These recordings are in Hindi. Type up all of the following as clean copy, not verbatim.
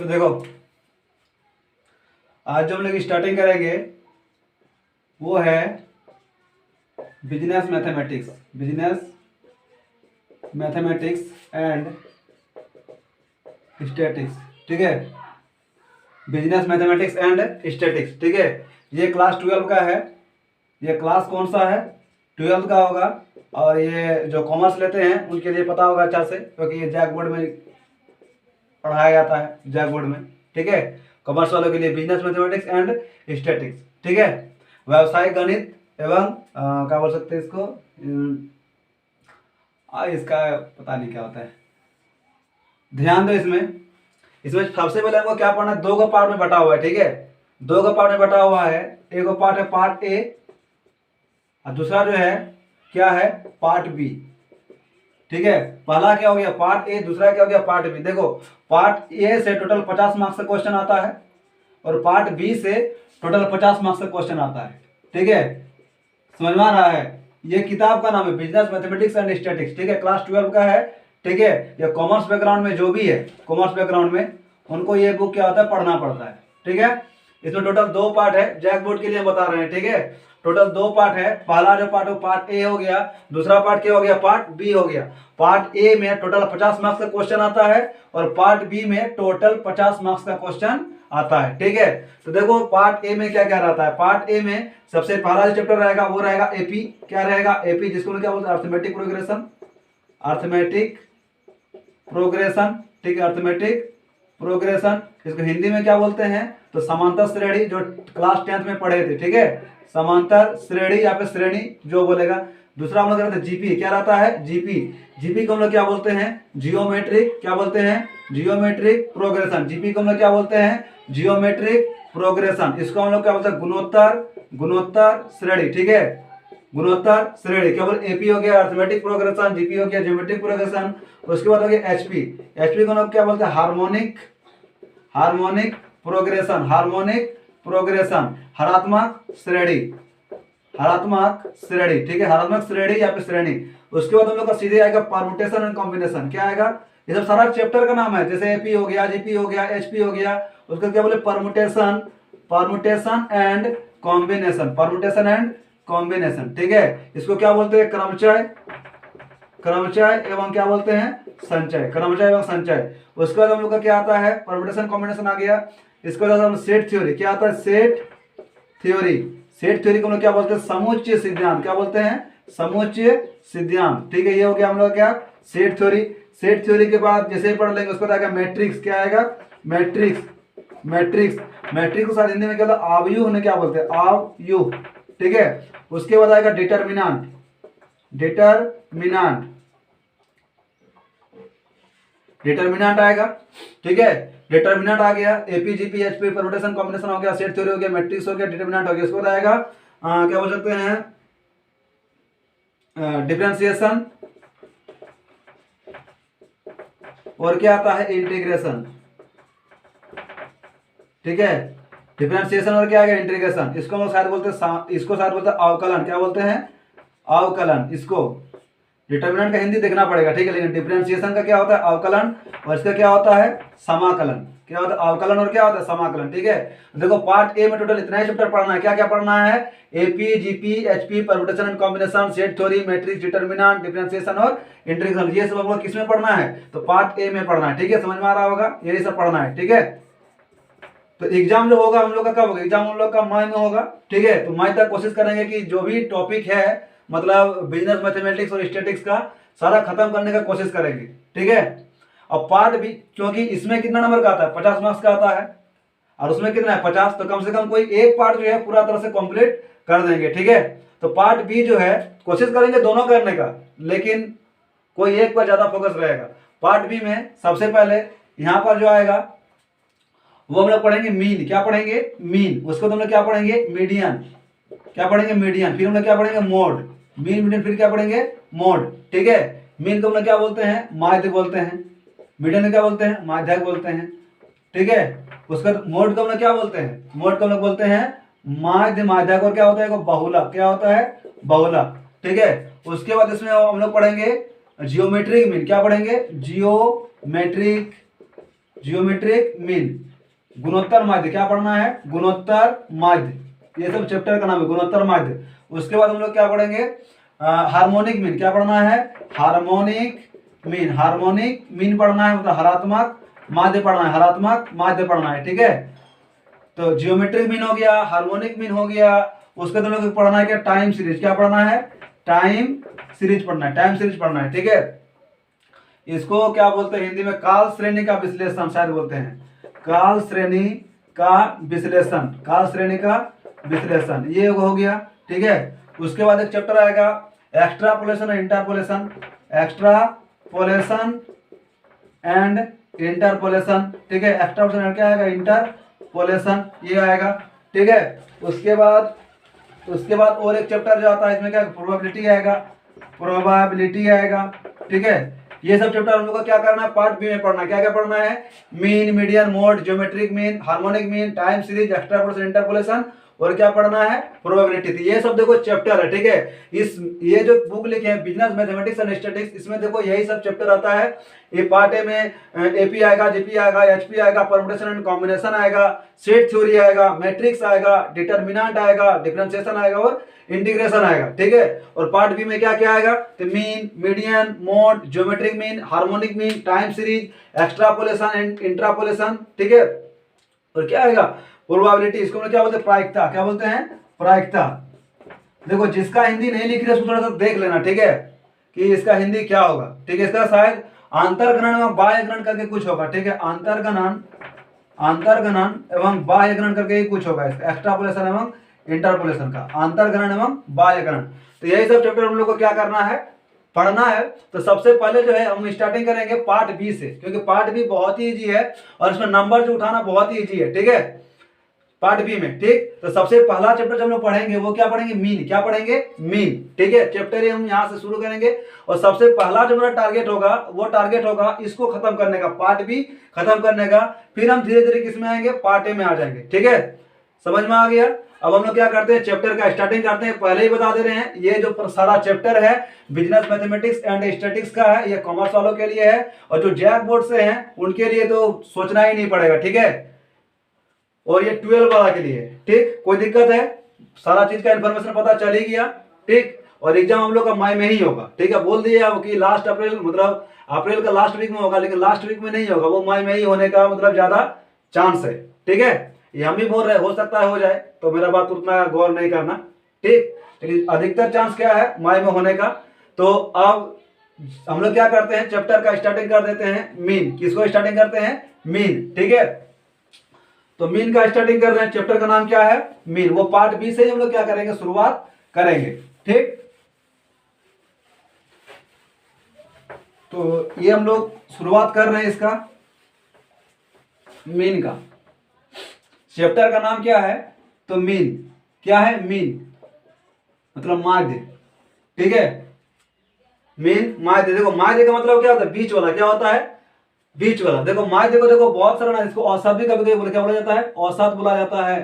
तो देखो, आज जो हम लोग स्टार्टिंग करेंगे वो है business mathematics, business mathematics and statics. ठीक है, बिजनेस मैथमेटिक्स एंड स्टैटिक्स। ठीक है, ये क्लास 12 का है। ये क्लास कौन सा है? 12 का होगा। और ये जो कॉमर्स लेते हैं उनके लिए पता होगा अच्छा से, क्योंकि ये जैक बोर्ड में पढ़ाया जाता है, जैक बोर्ड में। ठीक है, कॉमर्स वालों के लिए बिजनेस मैथमेटिक्स एंड स्टैटिक्स। ठीक है, व्यवसायिक गणित एवं क्या बोल सकते हैं इसको, इसका पता नहीं क्या होता है। ध्यान दो, इसमें सबसे पहले हमको क्या पढ़ना है, दो का पार्ट में बटा हुआ है। ठीक है, दो का पार्ट में बटा हुआ है। एक पार्ट है पार्ट ए और दूसरा जो है क्या है, पार्ट बी। ठीक है, पहला क्या हो गया पार्ट ए, दूसरा क्या हो गया पार्ट बी। देखो, पार्ट ए से टोटल 50 मार्क्स का क्वेश्चन आता है और पार्ट बी से टोटल 50 मार्क्स का क्वेश्चन आता है। ठीक है, समझ में आ रहा है? ये किताब का नाम है बिजनेस मैथमेटिक्स एंड स्टैटिक्स। ठीक है, क्लास 12 का है। ठीक है, ये कॉमर्स बैकग्राउंड में जो भी है, कॉमर्स बैकग्राउंड में उनको ये बुक क्या होता है, पढ़ना पड़ता है। ठीक है, इसमें टोटल 2 पार्ट है, जैक बोर्ड के लिए बता रहे हैं। ठीक है, टोटल 2 पार्ट है। पहला जो पार्ट है पार्ट ए हो गया, दूसरा पार्ट क्या हो गया, पार्ट बी हो गया। पार्ट ए में टोटल 50 मार्क्स का क्वेश्चन आता है और पार्ट बी में टोटल 50 मार्क्स का क्वेश्चन आता है। ठीक है, तो देखो पार्ट ए में क्या क्या रहता है। पार्ट ए में सबसे पहला जो चैप्टर रहेगा वो रहेगा एपी। क्या रहेगा, एपी, जिसको क्या बोलते हैं, अर्थमेटिक प्रोग्रेशन, अर्थमेटिक प्रोग्रेशन। ठीक है, अर्थमेटिक प्रोग्रेशन, इसको हिंदी में क्या बोलते हैं, तो समांतर श्रेणी, जो क्लास 10th में पढ़े थे। ठीक है, समांतर श्रेणी या फिर श्रेणी जो बोलेगा। दूसरा हम लोग कहते हैं जीपी। क्या रहता है, जीपी। जीपी को हम लोग क्या बोलते हैं, जियोमेट्रिक, क्या बोलते हैं, जियोमेट्रिक प्रोग्रेशन। जीपी को हम लोग क्या बोलते हैं, जियोमेट्रिक प्रोग्रेशन। इसको हम लोग क्या बोलते हैं, गुणोत्तर श्रेणी। ठीक है, गुणोत्तर श्रेणी। क्या बोलते, एपी हो गया अर्थमेटिक प्रोग्रेशन, जीपी हो गया ज्योमेट्रिक प्रोग्रेशन। उसके बाद हो गया एचपी। एचपी को हम लोग क्या बोलते हैं, हार्मोनिक प्रोग्रेशन, हार्मोनिक प्रोग्रेशन, हरात्मक श्रेणी, हरात्मक श्रेणी। ठीक है, हरात्मक श्रेणी या फिर श्रेणी। उसके बाद हम लोग का सीधे आएगा परमुटेशन एंड कॉम्बिनेशन। क्या आएगा, ये सब सारा चैप्टर का नाम है। जैसे एपी हो गया, जीपी हो गया, एचपी हो गया, उसका क्या बोले, permutation, permutation and combination, permutation and combination. ठीक है, इसको क्या बोलते हैं, क्रमचय, क्रमचय एवं क्या बोलते हैं, संचय, क्रमचय एवं संचय। उसके बाद हम लोग का क्या आता है, परमुटेशन कॉम्बिनेशन आ गया। इसके बाद हम सेट थ्योरी। क्या आता है, सेट थ्योरी। सेट थ्योरी को हम लोग क्या बोलते हैं, समुच्चय सिद्धांत। क्या बोलते हैं, समुच्चय सिद्धांत। ठीक है, ये हो गया हम लोग क्या, सेट थ्योरी। सेट थ्योरी के बाद जैसे पढ़ लेंगे उसके बाद आएगा मैट्रिक्स। क्या आएगा, मैट्रिक्स, मैट्रिक्स। मैट्रिक्स को साथ हिंदी में क्या बोलते हैं, आव्यूह ने क्या बोलते हैं, आव्यूह। ठीक है, उसके बाद आएगा डिटर्मिनेंट, डिटर्मिनेंट, डिटर्मिनेंट आएगा। ठीक है, डिटर्मिनेंट आ गया। AP, GP, HP, permutation combination हो गया, सेट थ्योरी हो गया, मैट्रिक्स हो गया, डिटर्मिनेंट हो गया। इसके बाद आएगा क्या बोल सकते हैं, डिफरेंशिएशन, और क्या आता है, इंटीग्रेशन। ठीक है, डिफरेंशिएशन और क्या आ गया, इंटीग्रेशन। इसको हम शायद बोलते हैं, इसको शायद बोलते हैं अवकलन। क्या बोलते हैं, अवकलन। इसको डिटर्मिनेंट का हिंदी देखना पड़ेगा। ठीक है, लेकिन डिफरेंशिएशन का क्या होता है, अवकलन, और इसका क्या होता है, समाकलन। क्या होता है, अवकलन और क्या होता है, समाकलन। ठीक है, देखो पार्ट ए में टोटल इतना ही चैप्टर पढ़ना है। क्या क्या पढ़ना है, AP, GP, HP, permutation and combination, set theory, matrix, determinant, differentiation और इंटीग्रेशन। ये सब हम लोग किस में पढ़ना है, तो पार्ट ए में पढ़ना है। ठीक है, समझ में आ रहा होगा, यही सब पढ़ना है। ठीक है, तो एग्जाम जो होगा हम लोग का कब होगा, एग्जाम हम लोग का मई में होगा। ठीक है, तो मई तक कोशिश करेंगे कि जो भी टॉपिक है, मतलब बिजनेस मैथमेटिक्स और स्टैटिक्स का, सारा खत्म करने का कोशिश करेंगे। ठीक है, और पार्ट भी, क्योंकि इसमें कितना नंबर का आता है, 50 मार्क्स का आता है, और उसमें कितना है, 50, तो कम से कम कोई एक पार्ट जो है पूरा तरह से कंप्लीट कर देंगे। ठीक है, तो पार्ट बी जो है कोशिश करेंगे दोनों करने का, लेकिन कोई एक पर ज्यादा फोकस रहेगा। पार्ट बी में सबसे पहले यहाँ पर जो आएगा वो हम लोग पढ़ेंगे मीन। क्या पढ़ेंगे, मीन। उसको तो हम लोग क्या पढ़ेंगे, मीडियन। क्या पढ़ेंगे, मीडियन। फिर हम लोग क्या पढ़ेंगे, मोड। मीन, मीडियन, फिर क्या पढ़ेंगे, मोड। ठीक है, मीन को हम लोग क्या बोलते हैं, माध्य बोलते हैं। मीडियन को क्या बोलते हैं, माध्यक बोलते हैं। ठीक है, उसका मोड को हम लोग क्या बोलते हैं, मोड को हम लोग बोलते हैं माध्य, माध्यक, और क्या होता है, बहुलक। क्या होता है, बहुलक। ठीक है, उसके बाद इसमें हम लोग पढ़ेंगे जियोमेट्रिक मीन। क्या पढ़ेंगे, जियोमेट्रिक जियोमेट्रिक मीन, गुणोत्तर माध्य, क्या पढ़ना है, गुणोत्तर माध्य, ये सब चैप्टर का नाम है गुणोत्तर माध्य। उसके बाद हम लोग क्या पढ़ेंगे, हार्मोनिक मीन, क्या पढ़ना है, हार्मोनिक मीन, हार्मोनिक मीन पढ़ना है, मतलब हरात्मक माध्य पढ़ना है, हरात्मक माध्य पढ़ना है, ठीक है। तो जियोमेट्रिक मीन हो गया, हार्मोनिक मीन हो गया। उसके बाद लोग पढ़ना है क्या, टाइम सीरीज, क्या पढ़ना है, टाइम सीरीज पढ़ना है, टाइम सीरीज पढ़ना है, ठीक है। इसको क्या बोलते हैं हिंदी में, काल श्रेणी का विश्लेषण शायद बोलते हैं, काल श्रेणी का विश्लेषण, काल श्रेणी का विश्लेषण, ये हो गया, ठीक है। उसके बाद एक चैप्टर आएगा एक्स्ट्रापोलेशन और इंटरपोलेशन, एक्स्ट्रापोलेशन एंड इंटरपोलेशन, ठीक है। एक्स्ट्रापोलेशन क्या आएगा, इंटरपोलेशन, ये आएगा, ठीक है। उसके बाद और एक चैप्टर जो आता है इसमें क्या, प्रोबेबिलिटी आएगा, प्रोबेबिलिटी आएगा, ठीक है। ये सब चैप्टर हम लोग को क्या करना है, पार्ट बी में पढ़ना है। क्या क्या पढ़ना है, mean, median, mode, geometric mean, harmonic mean, time series, extrapolation, interpolation, और क्या पढ़ना है, प्रोबेबिलिटी। तो ये सब देखो चैप्टर है, ठीक है। ये जो बुक लिखे हैं बिजनेस मैथमेटिक्स एंड स्टैटिस्टिक्स, इसमें देखो यही सब चैप्टर आता है। ये पार्ट ए में एपी आएगा, जीपी आएगा, एचपी आएगा, परम्यूटेशन एंड कॉम्बिनेशन आएगा, सेट थ्योरी आएगा, मैट्रिक्स आएगा, डिटरमिनेंट आएगा, डिफरेंशिएशन आएगा और इंटीग्रेशन आएगा, ठीक है। और पार्ट बी में क्या क्या आएगा, तो mean, median, mode, geometric mean, harmonic mean, time series, extrapolation and interpolation, ठीक है। और क्या आएगा, प्रोबेबिलिटी, इसको हम क्या बोलते हैं, प्रायिकता, क्या बोलते हैं, प्रायिकता। देखो जिसका हिंदी नहीं लिख रहे उसको थोड़ा सा देख लेना, ठीक है, कि इसका हिंदी क्या होगा, ठीक है। इसका शायद अंतर्गणन एवं बाह्य गणन करके कुछ होगा, ठीक है, अंतर्गणन एवं बाह्य गणन करके ही कुछ होगा इसका, एक्स्ट्रापोलेशन एवं इंटरपोलेशन का, अंतर्गणन एवं बाह्य गणन। तो यही सब चैप्टर हम लोग को क्या करना है, पढ़ना है। तो सबसे पहले जो है हम स्टार्टिंग करेंगे पार्ट बी से, क्योंकि पार्ट बी बहुत ही इजी है और इसमें नंबर जो उठाना बहुत ही इजी है, ठीक है, पार्ट बी में, ठीक। तो सबसे पहला चैप्टर जब हम लोग पढ़ेंगे वो क्या पढ़ेंगे, मीन, क्या पढ़ेंगे, मीन, ठीक है। चैप्टर हम यहाँ से शुरू करेंगे और सबसे पहला जो मेरा टारगेट होगा वो टारगेट होगा इसको खत्म करने का, पार्ट बी खत्म करने का। फिर हम धीरे धीरे किसमें आएंगे, पार्ट ए में आ जाएंगे, ठीक है। समझ में आ गया। अब हम लोग क्या करते हैं, चैप्टर का स्टार्टिंग करते हैं। पहले ही बता दे रहे हैं, ये जो सारा चैप्टर है बिजनेस मैथमेटिक्स एंड स्टैटिस्टिक्स का है, ये कॉमर्स वालों के लिए है, और जो जैक बोर्ड से हैं उनके लिए तो सोचना ही नहीं पड़ेगा, ठीक है। और ये 12 वाला के लिए, ठीक, कोई दिक्कत है, सारा चीज का इन्फॉर्मेशन पता चल ही गया, ठीक। और एग्जाम हम लोग का मई में ही होगा, ठीक है। बोल दिए कि लास्ट अप्रैल, मतलब अप्रैल का लास्ट वीक में होगा, लेकिन लास्ट वीक में नहीं होगा, वो मई में ही होने का मतलब ज्यादा चांस है, ठीक है। ये हम भी बोल रहे हैं, हो सकता है हो जाए, तो मेरा बात उतना गौर नहीं करना, ठीक, लेकिन अधिकतर चांस क्या है, मई में होने का। तो अब हम लोग क्या करते हैं, चैप्टर का स्टार्टिंग कर देते हैं, मीन, किसको स्टार्टिंग करते हैं, मीन, ठीक है। तो मीन का स्टार्टिंग कर रहे हैं, चैप्टर का नाम क्या है, मीन। वो पार्ट बी से हम लोग क्या करेंगे, शुरुआत करेंगे, ठीक। तो ये हम लोग शुरुआत कर रहे हैं इसका, मीन का। चैप्टर का नाम क्या है, तो मीन, क्या है, मीन मतलब माध्य, ठीक है, मीन माध्य। देखो माध्य का मतलब क्या होता है, बीच वाला, क्या होता है, बीच वाला। देखो माध्य को देखो बहुत सारा ना, इसको औसत भी कभी कभी क्या बोला जाता है, औसत बोला जाता है।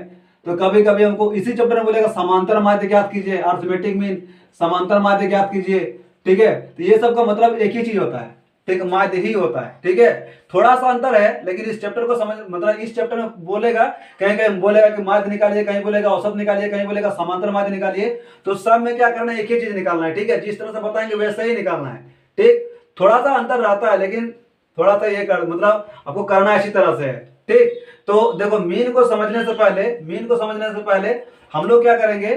तो कभी कभी हमको इसी चैप्टर में बोलेगा समांतर माध्य ज्ञात कीजिए, अर्थमेटिक मीन, समांतर माध्य ज्ञात कीजिए, ठीक है। तो ये सब का मतलब एक ही चीज होता है, ठीक, माध्य ही होता है, ठीक है। थोड़ा सा अंतर है, लेकिन इस चैप्टर को समझ, मतलब इस चैप्टर में बोलेगा, कहीं कहीं बोलेगा कि माध्य निकालिए, कहीं बोलेगा औसत निकालिए, कहीं बोलेगा समांतर माध्य निकालिए। तो सब में क्या करना है, एक ही चीज निकालना है, ठीक है। जिस तरह से बताएंगे वैसे ही निकालना है, ठीक। थोड़ा सा अंतर रहता है, लेकिन थोड़ा सा ये कर, मतलब आपको करना इसी तरह से है, ठीक। तो देखो मीन को समझने से पहले हम लोग क्या करेंगे,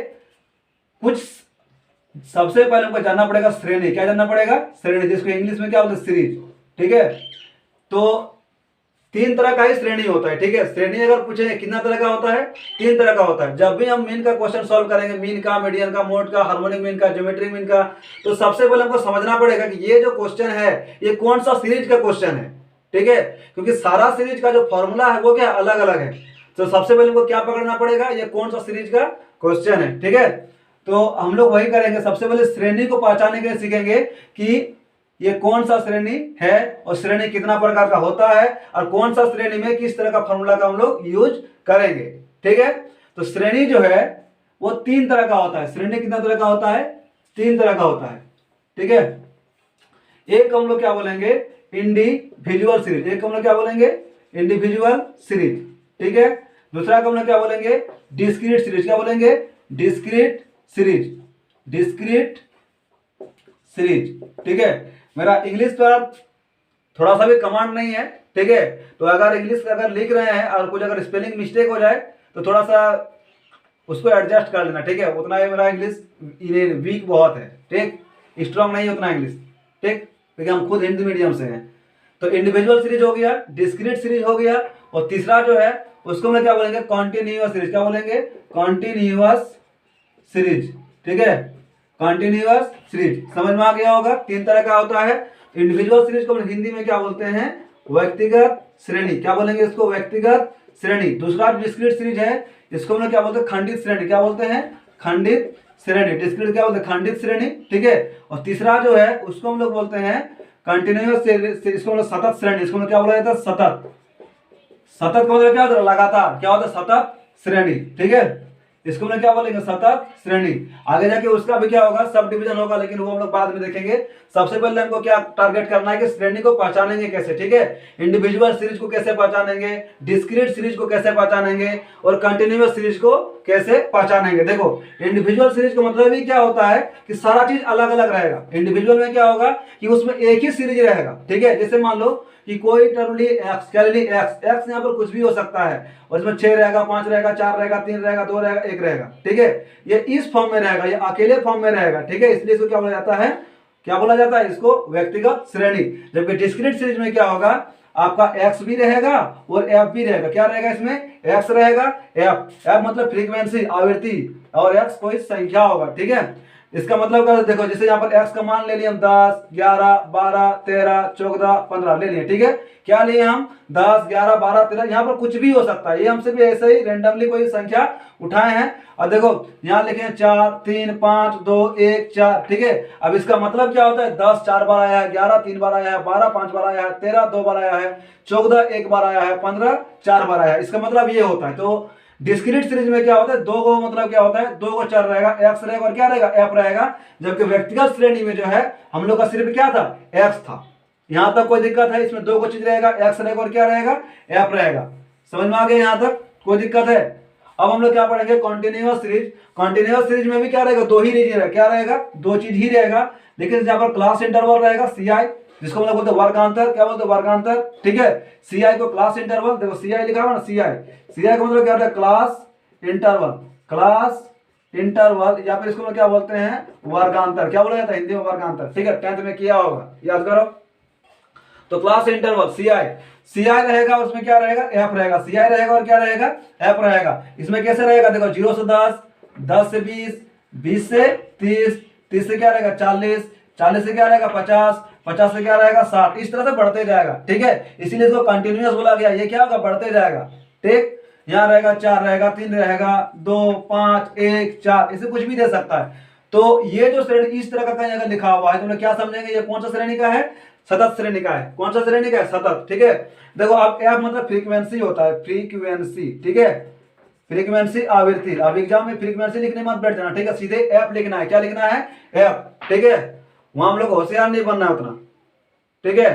कुछ सबसे पहले हमको जानना पड़ेगा श्रेणी, क्या जानना पड़ेगा, श्रेणी, जिसको इंग्लिश में क्या बोलते हैं, सीरीज, ठीक है। तो 3 तरह का ही श्रेणी होता है, ठीक है। श्रेणी अगर पूछेंगे कितना तरह का होता है, 3 तरह का होता है। जब भी हम मीन का क्वेश्चन सॉल्व करेंगे, मीन का, मीडियन का, मोड का, हार्मोनिक मीन का, ज्योमेट्रिक मीन का, तो सबसे पहले हमको समझना पड़ेगा कि ये जो क्वेश्चन है ये कौन सा सीरीज का क्वेश्चन है, ठीक है। क्योंकि सारा सीरीज का जो फॉर्मूला है वो क्या अलग अलग है। तो सबसे पहले हमको क्या पकड़ना पड़ेगा, ये कौन सा सीरीज का क्वेश्चन है, ठीक है। तो हम लोग वही करेंगे, सबसे पहले श्रेणी को पहचानने के लिए सीखेंगे कि ये कौन सा श्रेणी है और श्रेणी कितना प्रकार का होता है और कौन सा श्रेणी में किस तरह का फॉर्मूला का हम लोग यूज करेंगे, ठीक है। तो श्रेणी जो है वो 3 तरह का होता है। श्रेणी कितना तरह का होता है, 3 तरह का होता है, ठीक है। एक हम लोग क्या बोलेंगे, इंडिविजुअल सीरीज, एक हम लोग क्या बोलेंगे, इंडिविजुअल सीरीज, ठीक है। दूसरा को हम लोग क्या बोलेंगे, डिस्क्रीट सीरीज। क्या बोलेंगे, डिस्क्रीट सीरीज, डिस्क्रीट सीरीज, ठीक है। मेरा इंग्लिश पर थोड़ा सा भी कमांड नहीं है, ठीक है। तो अगर इंग्लिश अगर लिख रहे हैं और कुछ अगर स्पेलिंग मिस्टेक हो जाए तो थोड़ा सा उसको एडजस्ट कर लेना, ठीक है। उतना ही मेरा इंग्लिश वीक बहुत है, ठीक, स्ट्रांग नहीं है उतना इंग्लिश, ठीक, क्योंकि हम खुद हिंदी मीडियम से हैं। तो इंडिविजुअल सीरीज हो गया, डिस्क्रीट सीरीज हो गया, और तीसरा जो है उसको हम क्या बोलेंगे, कॉन्टिन्यूअस सीरीज। क्या बोलेंगे, कॉन्टिन्यूअस सीरीज, ठीक है, कॉन्टिन्यूअस सीरीज। समझ में आ गया होगा। तीन तरह का होता है। इंडिविजुअल सीरीज को हिंदी में क्या बोलते हैं, व्यक्तिगत श्रेणी। क्या बोलेंगे इसको, व्यक्तिगत श्रेणी। दूसरा डिस्क्रीट सीरीज है, इसको हम लोग क्या बोलते हैं, खंडित श्रेणी। क्या बोलते हैं, खंडित श्रेणी। डिस्क्रीट क्या बोलते हैं, खंडित श्रेणी, ठीक है। और तीसरा जो है उसको हम लोग बोलते हैं कंटिन्यूअस सीरीज, इसको हम लोग सतत श्रेणी। इसको क्या बोला जाता है, सतत। सतत का मतलब क्या होता है, लगातार। क्या होता है, सतत श्रेणी, ठीक है। इसको हम क्या बोलेंगे, सतत श्रेणी। आगे जाके उसका भी क्या होगा, सब डिवीजन होगा, लेकिन वो हम लोग बाद में देखेंगे। सबसे पहले हमको क्या टारगेट करना है कि श्रेणी को पहचानेंगे कैसे, ठीक है। इंडिविजुअल सीरीज को कैसे पहचानेंगे, डिस्क्रीट सीरीज को कैसे पहचानेंगे, और कंटिन्यूअस सीरीज को कैसे पहचानेंगे। देखो, इंडिविजुअल सीरीज का मतलब ही क्या होता है कि सारा चीज अलग अलग रहेगा। इंडिविजुअल में क्या होगा कि उसमें एक ही सीरीज रहेगा, ठीक है। जैसे मान लो कि कोई टर्म ली एक्स, क्या ली एक्स, एक्स यहाँ पर कुछ भी हो सकता है, और इसमें 6 रहेगा, 5 रहेगा, 4 रहेगा, 3 रहेगा, 2 रहेगा, 1 रहेगा, ठीक है। ये इस फॉर्म में रहेगा, ये अकेले फॉर्म में रहेगा, ठीक है। इसलिए इसको क्या बोला जाता है, क्या बोला जाता है, इसको व्यक्तिगत श्रेणी। जबकि डिस्क्रीट सीरीज में क्या होगा, आपका एक्स भी रहेगा और एफ भी रहेगा। क्या रहेगा इसमें, एक्स रहेगा, एफ, एफ मतलब फ्रीक्वेंसी, आवृत्ति, और एक्स कोई संख्या होगा, ठीक है। इसका मतलब क्या, देखो जैसे यहाँ पर x का मान ले लिया हम 10, 11, 12, 13, 14, 15 ले लिए, ठीक है। क्या लिए हम, 10, 11, 12, 13, यहाँ पर कुछ भी हो सकता है। ये हमसे भी ऐसे ही रैंडमली कोई संख्या उठाए हैं, और देखो यहाँ लिखे हैं 4, 3, 5, 2, 1, 4, ठीक है। अब इसका मतलब क्या होता है, 10 4 बार आया है, 11 3 बार आया है, 12 5 बार आया है, 13 2 बार आया है, 14 1 बार आया है, 15 4 बार आया है। इसका मतलब ये होता है। तो डिस्क्रीट सीरीज में क्या होता है, दो को मतलब क्या होता है, दो को चर रहेगा, एक्स रहेगा और क्या रहेगा, एफ रहेगा। जबकि व्यक्तिगत श्रेणी में जो है हम लोग का सिर्फ क्या था, एक्स था। यहां तक कोई दिक्कत है, इसमें दो को चीज रहेगा, एक्स रहेगा और क्या रहेगा, एफ रहेगा। समझ में आ गया, यहां तक कोई दिक्कत है। अब हम लोग क्या पढ़ेंगे, कॉन्टिन्यूअस सीरीज। कॉन्टिन्यूअस सीरीज में भी क्या रहेगा, दो ही रहेगा, क्या रहेगा, दो चीज ही रहेगा। लेकिन यहाँ पर क्लास इंटरवल रहेगा, सी आई, जिसको हम लोग बोलते हैं वर्गांतर। क्या बोलते हैं, वर्गांतर, ठीक है। सी आई को क्लास इंटरवल, देखो सी आई लिखा हुआ ना, सी आई, सी आई का मतलब क्या होता है, क्लास इंटरवल, क्लास इंटरवल, या फिर इसको क्या बोलते हैं, वर्गांतर। क्या बोला जाता है हिंदी में, वर्गांतर, ठीक है। 10th में किया होगा, याद करो। तो क्लास इंटरवल सी आई, सी आई रहेगा, उसमें क्या रहेगा, एफ रहेगा। सी आई रहेगा और क्या रहेगा, एफ रहेगा। इसमें कैसे रहेगा, देखो 0 से 10, 10 से 20, 20 से 30, 30 से क्या रहेगा 40, 40 से क्या रहेगा 50, 50 से क्या रहेगा 60। इस तरह से बढ़ते जाएगा, ठीक है। इसीलिए इसको कंटिन्यूअस बोला गया। ये क्या होगा, बढ़ते जाएगा, ठीक। यहाँ रहेगा 4 रहेगा, 3 रहेगा, 2, 5, 1, 4, इसे कुछ भी दे सकता है। तो ये जो श्रेणी इस तरह का कहीं अगर लिखा हुआ है तो क्या समझेंगे, ये कौन सा श्रेणी का है, सतत श्रेणी का है। कौन सा श्रेणी का है, सतत, ठीक है। देखो अब एफ मतलब फ्रीक्वेंसी होता है, फ्रीक्वेंसी, ठीक है, फ्रीक्वेंसी, आवृत्ति। अब एग्जाम में फ्रीक्वेंसी लिखने मत बैठ जाना, ठीक है, सीधे एफ लिखना है। क्या लिखना है, एफ, ठीक है। वहां हम लोग होशियार नहीं बनना है उतना, ठीक है।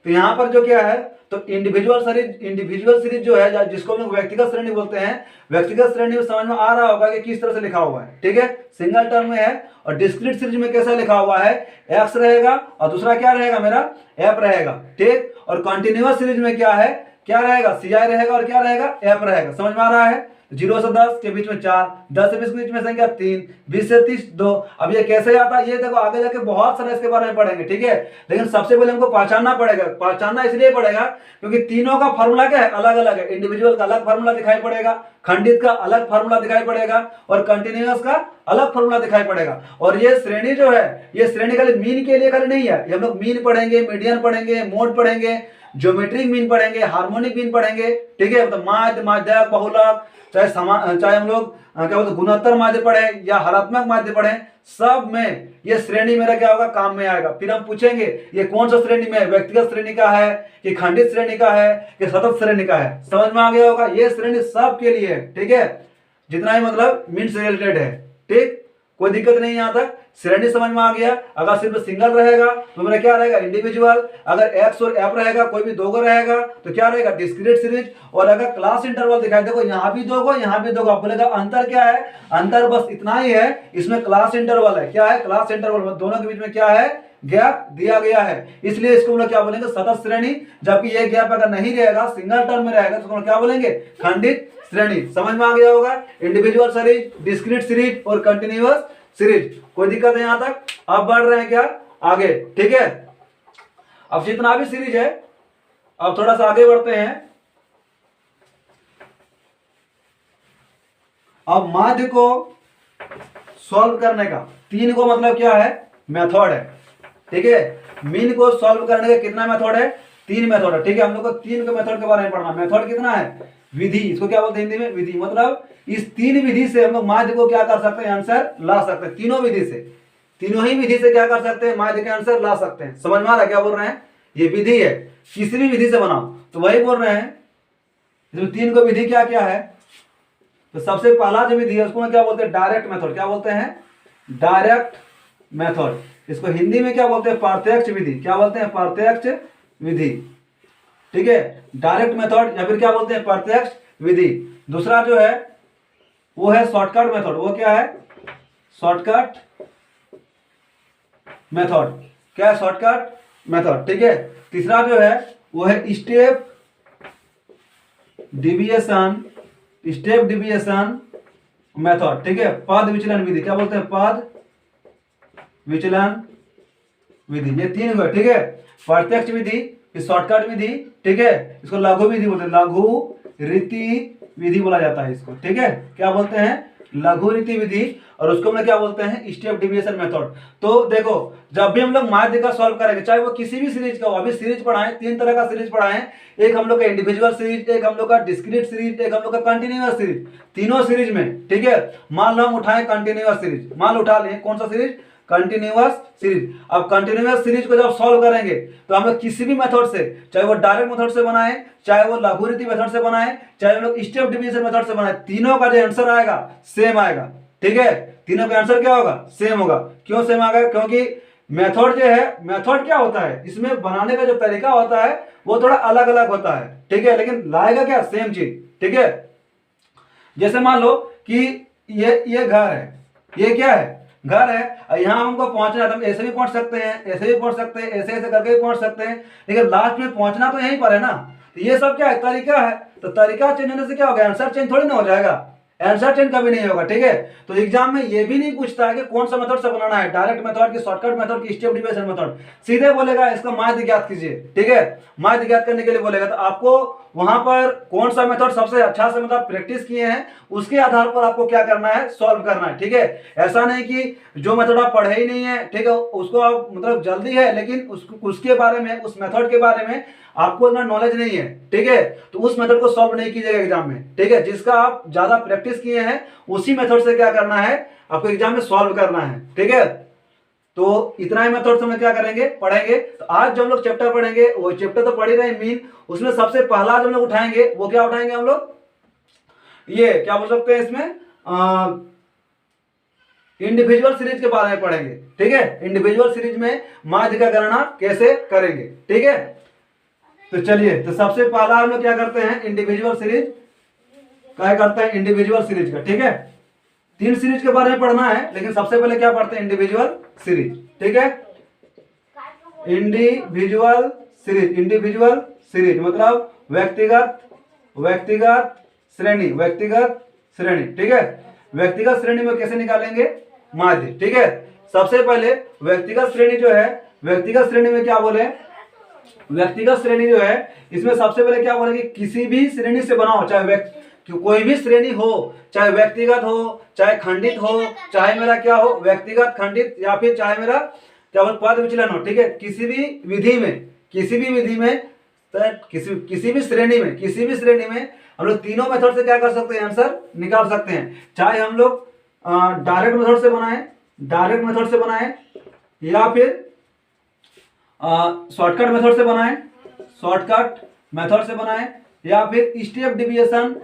तो यहां पर जो क्या है, तो इंडिविजुअल सीरीज जो है, जिसको हम लोग व्यक्तिगत श्रेणी बोलते हैं, व्यक्तिगत श्रेणी में समझ में आ रहा होगा कि किस तरह से लिखा हुआ है, ठीक है, सिंगल टर्म में है। और डिस्क्रीट सीरीज में कैसा लिखा हुआ है, एक्स रहेगा और दूसरा क्या रहेगा, मेरा एफ रहेगा, ठीक। और कंटिन्यूअस सीरीज में क्या है, क्या रहेगा, सी आई रहेगा और क्या रहेगा, एफ रहेगा। समझ में आ रहा है। 0 से 10 के बीच में 4, 10 से 20 के बीच में संख्या 3, 20 से 30 2। अब ये कैसे आता है, ये देखो आगे जाके बहुत सारे इसके बारे में पढ़ेंगे, ठीक है। लेकिन सबसे पहले हमको पहचानना पड़ेगा। पहचानना इसलिए पड़ेगा क्योंकि तीनों का फॉर्मूला क्या है, अलग अलग है। इंडिविजुअल का अलग फॉर्मूला दिखाई पड़ेगा, खंडित का अलग फॉर्मूला दिखाई पड़ेगा, और कंटिन्यूअस का अलग फॉर्मूला दिखाई पड़ेगा। और ये श्रेणी जो है, ये श्रेणी खाली मीन के लिए खाली नहीं है। ये हम लोग मीन पढ़ेंगे, मीडियन पढ़ेंगे, मोड पढ़ेंगे, ज्योमेट्रिक मीन पढ़ेंगे, हार्मोनिक मीन पढ़ेंगे, ठीक है। मतलब माध्य, माध्यक, बहुलक, चाहे हम लोग क्या बोलते गुणोत्तर माध्य पढ़े या हरात्मक माध्य पढ़े, सब में ये श्रेणी मेरा क्या होगा, काम में आएगा। फिर हम पूछेंगे ये कौन सा श्रेणी में है, व्यक्तिगत श्रेणी का है कि खंडित श्रेणी का है कि सतत श्रेणी का है। समझ में आ गया होगा। ये श्रेणी सब के लिए है, ठीक है, जितना ही मतलब मीन से रिलेटेड है, ठीक। कोई दिक्कत नहीं यहाँ तक, श्रेणी समझ में आ गया। अगर सिर्फ सिंगल रहेगा तो मेरा क्या रहेगा, इंडिविजुअल। अगर एक्स और एफ रहेगा, कोई भी दो गो रहेगा तो क्या रहेगा, डिस्क्रीट सीरीज। और अगर क्लास इंटरवल दिखाई, देखो यहाँ भी दो गो, यहाँ भी दो गो, आप बोलेगा अंतर क्या है, अंतर बस इतना ही है, इसमें क्लास इंटरवल है। क्या है, क्लास इंटरवल, दोनों के बीच में क्या है, गैप दिया गया है, इसलिए इसको हम लोग क्या बोलेंगे, सतत श्रेणी। जबकि ये गैप अगर नहीं रहेगा, सिंगल टर्म में रहेगा, तो हम क्या बोलेंगे, खंडित श्रेणी। समझ में आ गया होगा, इंडिविजुअल सीरीज, डिस्क्रीट सीरीज और कंटिन्यूअस सीरीज। कोई दिक्कत है यहां तक? अब बढ़ रहे हैं क्या आगे, ठीक है। अब जितना भी सीरीज है, अब थोड़ा सा आगे बढ़ते हैं। अब माध्य को सॉल्व करने का 3 को मतलब क्या है, मेथड है, ठीक है। मीन को सॉल्व करने का कितना मेथड है, 3 मेथड है, ठीक है। हम लोग को 3 के मेथड के बारे में पढ़ना। मेथड कितना है, विधि, इसको क्या बोलते हैं हिंदी में, विधि। मतलब इस 3 विधि से हम लोग माध्य को क्या कर सकते हैं, आंसर ला सकते हैं। तीनों विधि से, तीनों ही विधि से क्या कर सकते हैं, माध्य के आंसर ला सकते हैं। समझ में आ रहा है क्या बोल रहे हैं, ये विधि है, किसी भी विधि से बनाओ। तो वही बोल रहे हैं, इसमें 3 को विधि क्या क्या है। तो सबसे पहला जो विधि है उसको क्या बोलते हैं, डायरेक्ट मेथड। क्या बोलते हैं, डायरेक्ट मेथड। इसको हिंदी में क्या बोलते हैं, प्रत्यक्ष विधि। क्या बोलते हैं, प्रत्यक्ष विधि, ठीक है। डायरेक्ट मेथड या फिर क्या बोलते हैं, प्रत्यक्ष विधि। दूसरा जो है वो है शॉर्टकट मेथड। वो क्या है, शॉर्टकट मेथड। क्या है, शॉर्टकट मेथड, ठीक है। तीसरा जो है वो है step deviation, step deviation method, ठीक है। पद विचलन विधि। क्या बोलते हैं, पद विचलन विधि। ये 3 हुए, ठीक है। प्रत्यक्ष विधि, शॉर्टकट विधि, ठीक है। इसको लघु विधि बोलते हैं, लघु रीति विधि बोला जाता है इसको, ठीक है। क्या बोलते हैं, लघु रीति विधि। और उसको हम लोग क्या बोलते हैं, स्टेप डिविएशन मेथड। तो देखो, जब भी हम लोग माध्य का सॉल्व करेंगे, चाहे वो किसी भी सीरीज का हो, अभी सीरीज पढ़ाएं, 3 तरह का सीरीज पढ़ाएं। एक हम लोग का इंडिविजुअल सीरीज, एक हम लोग का डिस्क्रीट सीरीज, एक हम लोग का कंटिन्यूअस सीरीज। तीनों सीरीज में, ठीक है। मान लो हम उठाएं कंटिन्यूअस सीरीज, मान लो उठा लें कौन सा सीरीज, कंटिन्यूअस सीरीज। अब कंटिन्यूअस सीरीज को जब सॉल्व करेंगे तो हम लोग किसी भी मेथड से, चाहे वो डायरेक्ट मेथड से बनाए, चाहे वो लघु रीति मेथड से बनाए, चाहे हम लोग स्टेप डिवीजन मेथड से बनाए, तीनों का जो आंसर आएगा सेम आएगा, ठीक है। तीनों का आंसर क्या होगा, सेम होगा। क्यों सेम आएगा, क्योंकि मेथड जो है, मेथड क्या होता है, इसमें बनाने का जो तरीका होता है वो थोड़ा अलग अलग होता है, ठीक है, लेकिन लाएगा क्या, सेम चीज, ठीक है। जैसे मान लो कि ये घर है, ये क्या है, घर है। यहाँ हमको पहुंचना है, तो हम ऐसे भी पहुंच सकते हैं, ऐसे भी पहुंच सकते हैं, ऐसे ऐसे करके भी पहुंच सकते हैं, लेकिन लास्ट में पहुंचना तो यहीं पर है ना। तो ये सब क्या है, तरीका है। तो तरीका चेंज होने से क्या होगा, आंसर चेंज थोड़ी ना हो जाएगा, आंसर चेंज कभी नहीं होगा, ठीक है। तो एग्जाम में ये भी नहीं पूछता है कि कौन सा मेथड से बनाना है, डायरेक्ट मेथड की, शॉर्टकट मेथड की, स्टेप डिवीजन मेथड। सीधे बोलेगा इसका माध्य ज्ञात कीजिए, ठीक है। माध्य ज्ञात करने के लिए बोलेगा, तो आपको वहां पर कौन सा मेथड सबसे अच्छा से मतलब प्रैक्टिस किए हैं उसके आधार पर आपको क्या करना है, सॉल्व करना है, ठीक है। ऐसा नहीं कि जो मेथड आप पढ़े ही नहीं है, ठीक है, उसको आप मतलब जल्दी है, लेकिन उसके बारे में, उस मेथड के बारे में आपको इतना नॉलेज नहीं है, ठीक है, तो उस मेथड को सॉल्व नहीं कीजिएगा एग्जाम में, ठीक है। जिसका आप ज्यादा प्रैक्टिस किए हैं उसी मेथड से क्या करना है, आपको एग्जाम में सॉल्व करना है, ठीक है। तो इतना ही मेथड से हम क्या करेंगे, पढ़ेंगे। तो आज जो हम लोग चैप्टर पढ़ेंगे, वो चैप्टर तो पढ़ ही रहे मीन, उसमें सबसे पहला जो हम लोग उठाएंगे वो क्या उठाएंगे हम लोग, ये क्या बोल सकते हैं इसमें, इंडिविजुअल सीरीज के बारे में पढ़ेंगे, ठीक है। इंडिविजुअल सीरीज में माध्य का गणना कैसे करेंगे, ठीक है। तो चलिए, तो सबसे पहला हम लोग क्या करते हैं, इंडिविजुअल सीरीज क्या करते हैं, इंडिविजुअल सीरीज का, ठीक है। 3 सीरीज के बारे में पढ़ना है, लेकिन सबसे पहले क्या पढ़ते हैं, इंडिविजुअल सीरीज, ठीक है। इंडिविजुअल सीरीज, इंडिविजुअल सीरीज मतलब व्यक्तिगत, व्यक्तिगत श्रेणी, व्यक्तिगत श्रेणी, ठीक है। व्यक्तिगत श्रेणी में कैसे निकालेंगे माध्य, ठीक है। सबसे पहले व्यक्तिगत श्रेणी जो है, व्यक्तिगत श्रेणी में क्या बोले, व्यक्तिगत श्रेणी जो है इसमें सबसे पहले क्या बोलेंगे, किसी भी श्रेणी से बनाओ, चाहे कोई भी श्रेणी हो, चाहे व्यक्तिगत हो, चाहे खंडित हो, चाहे मेरा क्या हो, व्यक्तिगत, खंडित, या फिर चाहे मेरा क्या बोल पद विचलन हो, ठीक है। किसी भी विधि में, किसी भी विधि में, किसी भी श्रेणी में, किसी भी श्रेणी में हम लोग तीनों मेथड से क्या कर सकते हैं, आंसर निकाल सकते हैं। चाहे हम लोग डायरेक्ट मेथड से बनाएं, डायरेक्ट मेथड से बनाएं, या फिर शॉर्टकट मेथड से बनाएं, शॉर्टकट मेथड से बनाएं, या फिर step deviation,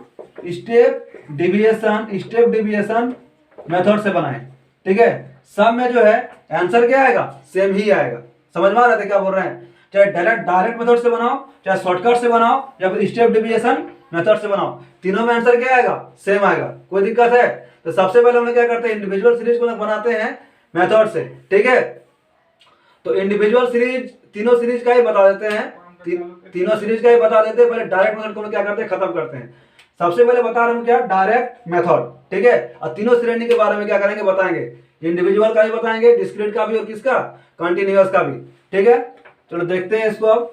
step deviation, step deviation method से बनाएं, ठीक है। सम में जो है आंसर क्या आएगा, सेम ही आएगा। समझ में आ रहा था क्या बोल रहे हैं, चाहे डायरेक्ट मेथड से बनाओ, चाहे शॉर्टकट से बनाओ, या फिर स्टेप डिविएशन मेथड से बनाओ, तीनों में आंसर क्या आएगा, सेम आएगा। कोई दिक्कत है? तो सबसे पहले हम लोग क्या करते हैं, इंडिविजुअल सीरीज को बनाते हैं मेथड से, ठीक है। तो इंडिविजुअल सीरीज तीनों सीरीज का ही बता देते हैं, तीनों सीरीज का ही बता देते हैं। पहले डायरेक्ट मेथड को क्या करते हैं, खत्म करते हैं। सबसे पहले बता रहे हैं क्या, डायरेक्ट मेथड, ठीक है। और तीनों श्रेणी के बारे में क्या करेंगे, बताएंगे। इंडिविजुअल का भी बताएंगे, डिस्क्रीट का भी, और किसका, कंटिन्यूअस का भी, ठीक है। चलो देखते हैं इसको अब।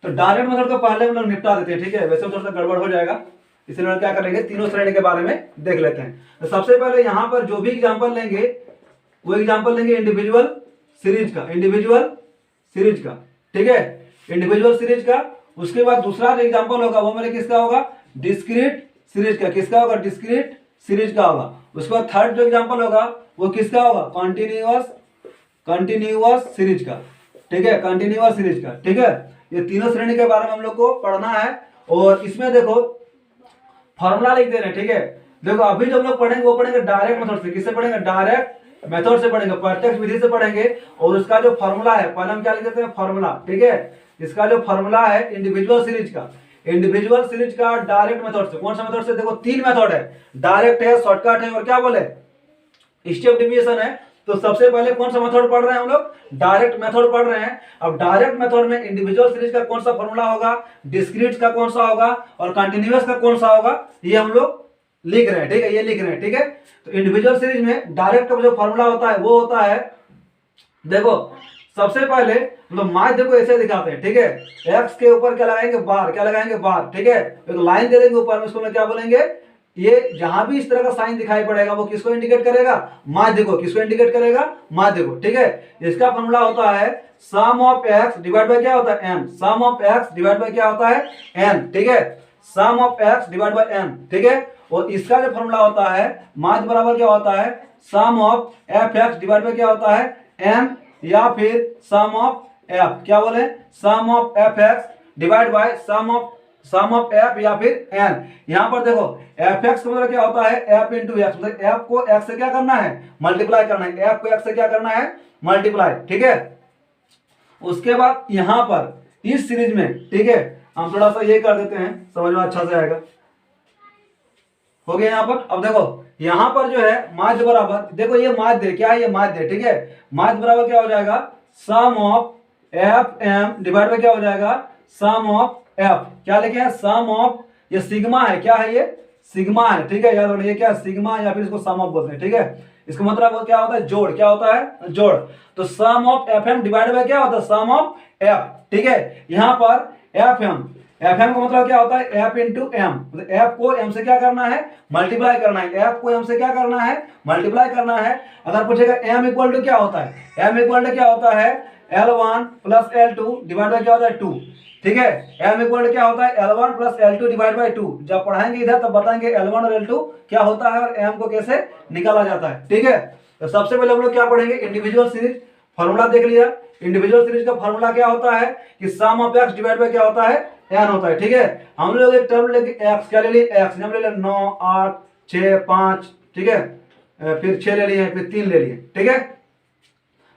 तो डायरेक्ट मेथड को पहले हम लोग निपटा देते हैं, ठीक है। वैसे थोड़ा सा गड़बड़ हो जाएगा, इसलिए क्या करेंगे, तीनों श्रेणी के बारे में देख लेते हैं। तो सबसे पहले यहाँ पर जो भी एग्जाम्पल लेंगे वो एग्जाम्पल लेंगे इंडिविजुअल सीरीज का, इंडिविजुअल सीरीज का, ठीक है, इंडिविजुअल सीरीज का। उसके बाद दूसरा जो एग्जाम्पल होगा वो मेरे किसका होगा, डिस्क्रीट सीरीज का। किसका होगा, डिस्क्रीट सीरीज का होगा। उसके बाद थर्ड जो एग्जाम्पल होगा वो किसका होगा, कंटिन्यूअस सीरीज का, ठीक है, कंटिन्यूअस सीरीज का, ठीक है। ये तीनों श्रेणी के बारे में हम लोग को पढ़ना है। और इसमें देखो फॉर्मूला लिख दे रहे हैं, ठीक है। देखो अभी जो हम लोग पढ़ेंगे वो पढ़ेंगे डायरेक्ट मेथड से। किससे पढ़ेंगे, डायरेक्ट मेथड से पढ़ेंगे, प्रत्यक्ष विधि से पढ़ेंगे। और उसका जो फॉर्मूला है, पहले हम क्या लिख देते हैं, फॉर्मूला, ठीक है। इसका जो फॉर्मूला है इंडिविजुअल सीरीज का, इंडिविजुअल सीरीज का डायरेक्ट मेथड से। कौन सा मेथड से, देखो तीन मेथड है, डायरेक्ट है, शॉर्टकट है, और क्या बोले, स्टेप डिविएशन है। तो सबसे पहले कौन सा मेथड पढ़ रहे हैं हम लोग, डायरेक्ट मेथड पढ़ रहे हैं। अब डायरेक्ट मेथड में इंडिविजुअल सीरीज का कौन सा फॉर्मूला होगा, डिस्क्रीट का कौन सा होगा, और कंटिन्यूअस का कौन सा होगा, ये हम लोग लिख रहे हैं, ठीक है, ये लिख रहे हैं, ठीक है। तो इंडिविजुअल सीरीज में डायरेक्ट का जो फॉर्मूला होता है वो होता है, देखो सबसे पहले मतलब माध्य को ऐसे दिखाते हैं, ठीक है। एक्स के ऊपर क्या लगाएंगे, बार, क्या लगाएंगे, बार, ठीक है। एक लाइन दे देंगे ऊपर में, उसको क्या बोलेंगे, ये जहां भी इस तरह का साइन दिखाई पड़ेगा वो किसको इंडिकेट करेगा, माध्य को। किसको इंडिकेट करेगा, माध्य को, ठीक है। इसका फॉर्मूला होता है sum of x divide by क्या होता है, n. Sum of x divide by क्या होता है, एन, ठीक है। Sum of x divide by n, ठीक है। और इसका जो फॉर्मूला होता है माध्य बराबर क्या होता है, sum of f x divide by क्या होता है, एन, या फिर सम ऑफ एफ, क्या बोले, sum of f x divide by sum of f या फिर एन। यहां पर देखो एफ एक्स का मतलब क्या होता है, एफ इंटू एक्स, मतलब एफ को एक्स से क्या करना है, मल्टीप्लाई करना है। एफ को एक्स से क्या करना है, मल्टीप्लाई, ठीक है। उसके बाद यहां पर इस सीरीज में, ठीक है, हम थोड़ा सा ये कर देते हैं, समझ में अच्छा से आएगा। हो गया यहाँ पर। अब देखो यहां पर जो है माध्य बराबर, देखो ये माध्य क्या है, ये माध्य है, ठीक है। माध्य बराबर क्या हो जाएगा, sum of f m divide by क्या हो जाएगा, सम ऑफ एफ, क्या लिखे हैं, सम ऑफ, ये सिग्मा है, क्या है, ये सिग्मा है, ठीक है। याद रखना ये क्या है, सिग्मा, या फिर इसको सम ऑफ बोलते हैं, ठीक है। इसका मतलब क्या होता है, जोड़, क्या होता है, जोड़। तो sum of f m divide by क्या होता है, सम ऑफ एफ, ठीक है। यहां पर एफ एम का मतलब क्या होता है, एफ इंटू एम, मतलब एफ को एम से क्या करना है, मल्टीप्लाई करना है। एफ को एम से क्या करना है, मल्टीप्लाई करना है। अगर पूछेगा एम इक्वल टू क्या होता है, एम इक्वल टू क्या होता है, L1 plus L2 divide by क्या होता है, 2, ठीक है। एम इक्वल टू क्या होता है, L1 plus L2 divide by 2। जब पढ़ाएंगे इधर तब बताएंगे L1 और L2 क्या होता है और एम को कैसे निकाला जाता है, ठीक है। तो सबसे पहले हम लोग क्या पढ़ेंगे, इंडिविजुअल सीरीज, फॉर्मूला देख लिया। इंडिविजुअल सीरीज का फॉर्मूला क्या होता है कि सम ऑफ एक्स डिवाइड बाय क्या होता है, एन होता है, ठीक है। हम लोग एक टर्म लेके एक्स, क्या ले लिए, एक्स हम ले लिए 9 8 6 5, ठीक है, फिर 6 ले लिए, फिर 3 ले लिए, ठीक है,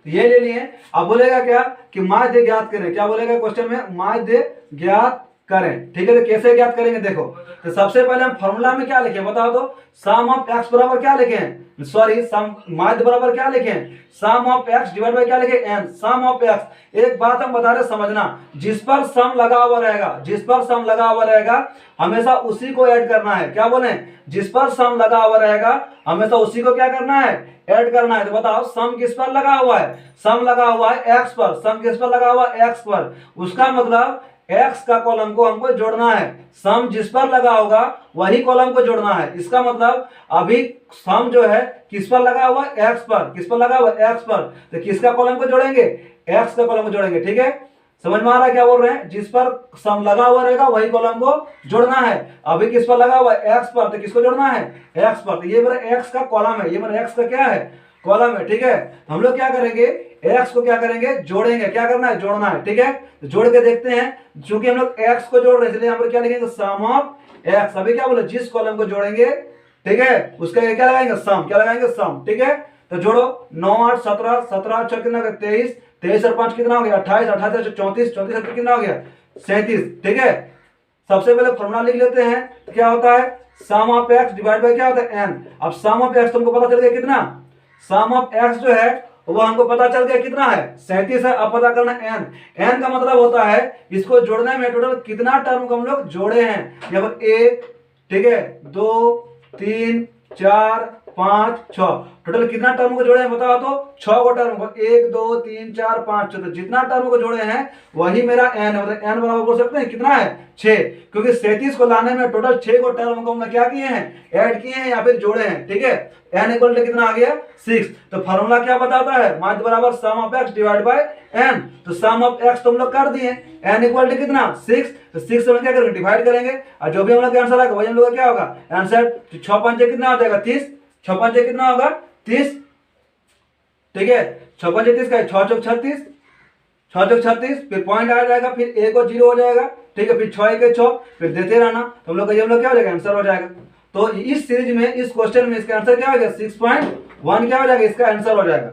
ये ले लिए। अब बोलेगा क्या कि माध्य ज्ञात करें, क्या बोलेगा क्वेश्चन में, माध्य ज्ञात करें, ठीक है। तो कैसे ज्ञात करेंगे, देखो तो सबसे पहले हम फॉर्मूला में क्या लिखे बताओ तो, सम ऑफ एक्स बराबर क्या लिखे हैं, सॉरी सम माध्य बराबर क्या लिखे हैं, sum of x divide by क्या लिखे, एन। सम ऑफ एक्स, एक बात हम बता रहे समझना, जिस पर सम लगा हुआ रहेगा, जिस पर सम लगा हुआ रहेगा हमेशा उसी को ऐड करना है। क्या बोले, जिस पर सम लगा हुआ रहेगा हमेशा उसी को क्या करना है, ऐड करना है। तो बताओ सम किस पर लगा हुआ है, सम लगा हुआ है एक्स पर। सम किस पर लगा हुआ है, एक्स पर। उसका मतलब एक्स का कॉलम को हमको जोड़ना है, सम जिस पर लगा होगा वही कॉलम को जोड़ना है। इसका मतलब अभी सम जो है किस पर लगा हुआ है, एक्स पर। किस पर लगा हुआ है, एक्स पर। तो किसका कॉलम को जोड़ेंगे, एक्स का कॉलम को जोड़ेंगे, ठीक है। समझ में आ रहा है क्या बोल रहे हैं, जिस पर सम लगा हुआ रहेगा वही कॉलम को जोड़ना है। अभी किस पर लगा हुआ है, एक्स पर, तो किसको जोड़ना है, एक्स पर। तो ये मेरा एक्स का कॉलम है, ये मेरा एक्स का क्या है, कॉलम है, ठीक है। हम लोग क्या करेंगे, एक्स को क्या करेंगे, जोड़ेंगे। क्या करना है, जोड़ना है, ठीक है। तो जोड़ के देखते हैं, चूंकि हम लोग एक्स को जोड़ रहे हैं इसलिए यहाँ पर क्या लिखेंगे, सम ऑफ एक्स। अभी क्या बोले, जिस कॉलम को जोड़ेंगे, ठीक है, उसका क्या लगाएंगे, सम। क्या लगाएंगे, सम, ठीक है। तो जोड़ो 9 8 17, 17 6 कितना हो गया 23, 23 और 5 कितना हो गया 28, 28 से 34, 34 से कितना हो गया 37। ठीक है, सबसे पहले फॉर्मूला लिख लेते हैं। तो क्या होता है sum of x divide by क्या होता है n। अब सम ऑफ एक्स तुमको पता चल गया कितना, सम ऑफ एक्स जो है वो हमको पता चल गया कितना है 37 है। अब पता करना n, n का मतलब होता है इसको जोड़ने में टोटल कितना टर्म को हम लोग जोड़े हैं। यहाँ पर 1, ठीक है 2 3 4 5 6, टोटल कितना टर्म को जोड़े हैं बताओ तो 6 को टर्म को, 1 2 3 4 5 6, तो जितना टर्म को जोड़े हैं वही मेरा n है। मतलब n बराबर बोल सकते हैं कितना है 6, क्योंकि 37 को लाने में टोटल 6 को टर्म को हमने क्या किए हैं ऐड किए हैं या फिर जोड़े हैं। ठीक है, n इक्वल टू कितना आ गया 6। तो फॉर्मूला क्या बताता है माध्य बराबर sum of x divide by n। तो सम ऑफ x तो हम लोग कर दिए, n इक्वल टू कितना 6, तो 6 से हम क्या करेंगे डिवाइड करेंगे और जो भी हम लोग का आंसर आएगा वही हम लोग का क्या होगा आंसर। 6 5 कितना हो जाएगा 30, 6 5 कितना होगा 30। ठीक है, 6 5 30 का 6 चौक 36, 6 चौक 36, फिर पॉइंट आ जाएगा, फिर 1 और 0 हो जाएगा। ठीक है, फिर 6 1 6, फिर देते रहना, तो हम लोग का ये हम लोग क्या हो जाएगा आंसर हो जाएगा। तो इस सीरीज में इस क्वेश्चन में इसका आंसर क्या हो जाएगा 6.1 क्या हो जाएगा इसका आंसर हो जाएगा।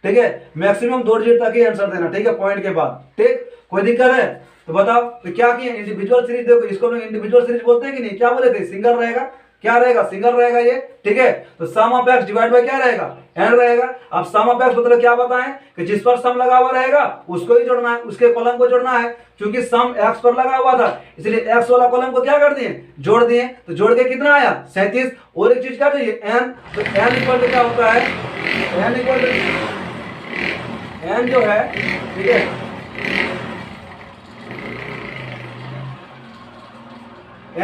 ठीक है, मैक्सिमम 2 डिजिट तक ही आंसर देना। ठीक है, पॉइंट के बाद। ठीक, कोई दिक्कत है तो बताओ। तो क्या किए इंडिविजुअल सीरीज, देखो इसको हम इंडिविजुअल सीरीज बोलते हैं कि नहीं, क्या बोले थे सिंगल रहेगा, क्या रहेगा सिंगल रहेगा ये। ठीक है, तो sum of x divide by क्या रहेगा n रहेगा। अब सम ऑफ एक्स मतलब क्या बताएं कि जिस पर सम लगा हुआ रहेगा उसको ही जोड़ना है, उसके कॉलम को जोड़ना है। क्योंकि सम x पर लगा हुआ था इसलिए x वाला कॉलम को क्या कर दिए जोड़ दिए, तो जोड़ के कितना आया 37। और एक चीज क्या चाहिए n, तो n इक्वल टू क्या होता है n इक्वल टू n जो है, ठीक है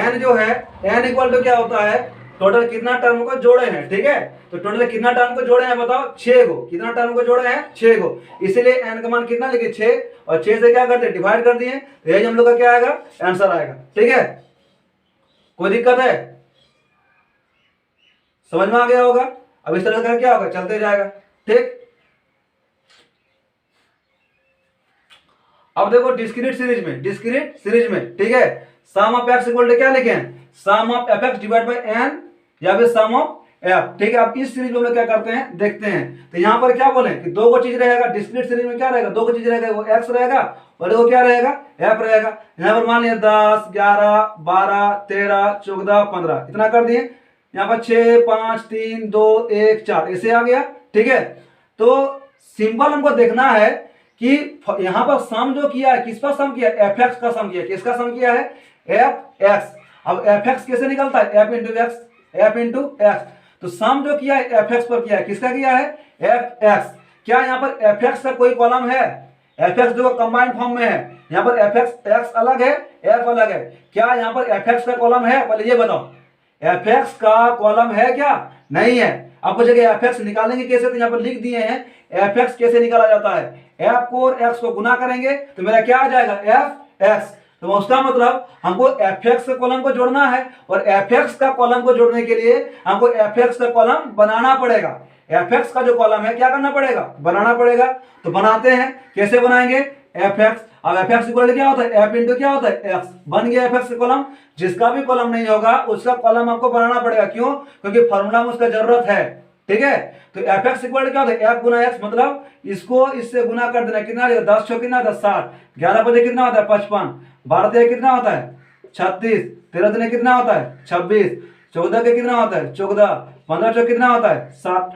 n जो है n इक्वल टू क्या होता है टोटल कितना टर्म को जोड़े हैं। ठीक है, तो टोटल कितना टर्म को जोड़े हैं बताओ 6 को, कितना टर्म को जोड़े हैं 6 को, इसीलिए n का मान कितना लिखे 6, और 6 से क्या करते हैं डिवाइड कर दिए, तो यही हम लोग का क्या आएगा आंसर आएगा। ठीक है, कोई दिक्कत है समझ में आ गया होगा। अब इस तरह का क्या होगा चलते जाएगा। ठीक, अब देखो डिस्क्रीट सीरीज में ठीक है sum of x equal to क्या लिखे हैं sum of f x divide by n या फिर सम ऑफ एफ। ठीक है, अब इस सीरीज में हम लोग क्या करते हैं देखते हैं। तो यहाँ पर क्या बोले कि 2 को चीज रहेगा, डिस्क्रीट सीरीज में क्या रहेगा 2 को चीज रहेगा, वो एक्स रहेगा और वो क्या रहेगा एफ रहेगा। यहाँ पर मान लिया 10 11 12 13 14 15 इतना कर दिए, यहाँ पर 6 5 3 2 1 4 ऐसे आ गया। ठीक है, तो सिंपल हमको देखना है कि यहां पर सम जो किया है किस पर सम किया एफ एक्स का सम किया, किसका सम किया है एफ एक्स। अब एफ एक्स कैसे निकलता है F into x, F into x. तो सम जो किया है एफ एक्स पर किया है, किसका किया है एफ एक्स। क्या यहाँ पर एफ एक्स का कोई कॉलम है, एफ एक्स जो कंबाइंड फॉर्म में है, यहाँ पर एफ एक्स अलग है एफ अलग है, क्या यहाँ पर एफ एक्स का कॉलम है पहले ये बताओ, एफ एक्स का कॉलम है क्या नहीं है। आपको जगह एफ एक्स निकालेंगे कैसे, तो यहाँ पर लिख दिए हैं एफ एक्स कैसे निकाला जाता है, एफ को और एक्स को गुना करेंगे तो मेरा क्या आ जाएगा एफ एक्स। तो उसका मतलब हमको एफ एक्स के कॉलम को जोड़ना है और एफ एक्स का कॉलम को जोड़ने के लिए हमको एफ एक्स का कॉलम बनाना पड़ेगा। एफ एक्स का जो कॉलम है क्या करना पड़ेगा बनाना पड़ेगा। तो बनाते हैं, कैसे बनाएंगे एफ एक्स। अब एफ एक्स इक्वल क्या होता है एफ इंटू क्या होता है एक्स, बन गया एफ एक्स का कॉलम। जिसका भी कॉलम नहीं होगा उसका कॉलम आपको बनाना पड़ेगा, क्यों क्योंकि फॉर्मूला में उसका जरूरत है। ठीक है, तो एफ एक्स इक्वल क्या होता है एफ गुना एक्स, मतलब इसको इससे गुना कर देना, कितना 10 6 कितना 60, 11 बजे कितना होता है 55, 12 दिया कितना होता है 36, 13 दिन कितना होता है 26, 14 के कितना होता है 14, 15 चौक कितना होता है 60।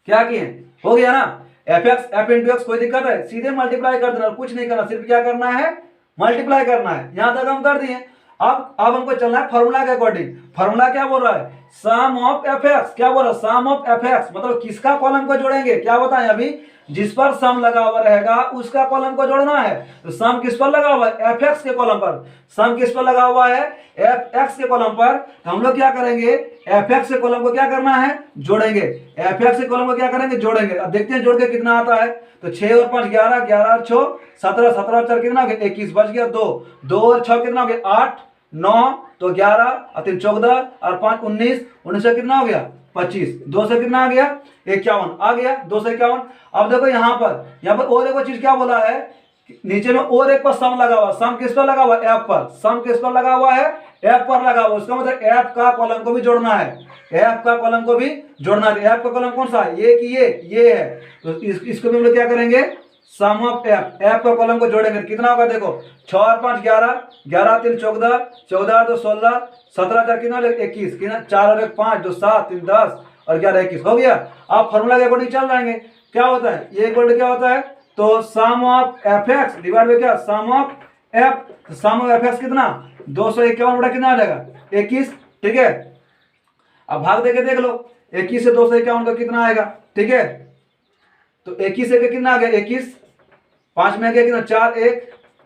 क्या किए हो गया ना F x F into x. कोई दिक्कत है सीधे मल्टीप्लाई कर देना, कुछ नहीं करना, सिर्फ क्या करना है मल्टीप्लाई करना है। यहां तक हम कर दिए। अब हमको चलना है फॉर्मूला के अकॉर्डिंग। फॉर्मूला क्या बोल रहा है सम ऑफ एफ एक्स, क्या बोल रहा है सम ऑफ एफ एक्स, मतलब किसका कॉलम को जोड़ेंगे क्या बताएं अभी, जिस पर सम लगा हुआ रहेगा उसका कॉलम को जोड़ना है। तो सम किस पर लगा हुआ है एफ एक्स के कॉलम पर, सम किस पर लगा हुआ है एफ एक्स के कॉलम पर। तो हम लोग क्या करेंगे एफ एक्स के कॉलम को क्या करना है जोड़ेंगे, एफ एक्स के कॉलम को क्या करेंगे जोड़ेंगे। अब देखते हैं जोड़ के कितना आता है। तो 6 और 5 11, 11 और 6 17, 17 और 4 कितना हो गया 21, बच गया 2, 2 और 6 कितना हो गया 8, 9 तो 11 और 3 14 और 5 19, 19 से कितना हो गया 25, 2 से कितना आ गया 51 आ गया 2 से 51। अब देखो यहाँ पर और एक चीज क्या बोला है नीचे में और एक पर सम लगा हुआ, सम किस पर लगा हुआ है एफ पर, सम किस पर लगा हुआ है एफ पर लगा हुआ, उसका मतलब एफ का कॉलम को भी जोड़ना है, एफ का कॉलम को भी जोड़ना है। एफ का कॉलम कौन सा है, ये कि ये है, तो इसको भी हम लोग क्या करेंगे, सम ऑफ एफ, एफ का कॉलम को जोड़ेंगे, कितना होगा देखो, 6 और 5 11, 11 3 14, 14 2 16, 17 4 कितना 21, कितना 4 और 1 5, 2 7 3 10 और 11 21 हो गया। आप फॉर्मूला के अकॉर्डिंग चल जाएंगे, क्या होता है ये इक्वल क्या होता है, तो sum of f x divide by क्या, sum of f, sum of f x कितना 251 बटा कितना आ जाएगा 21, ठीक है। अब भाग देके देख लो, 21 से 251 का कितना आएगा, ठीक है, तो 21 से कितना आ गया 21, 5 में आ गया कितना 4 1,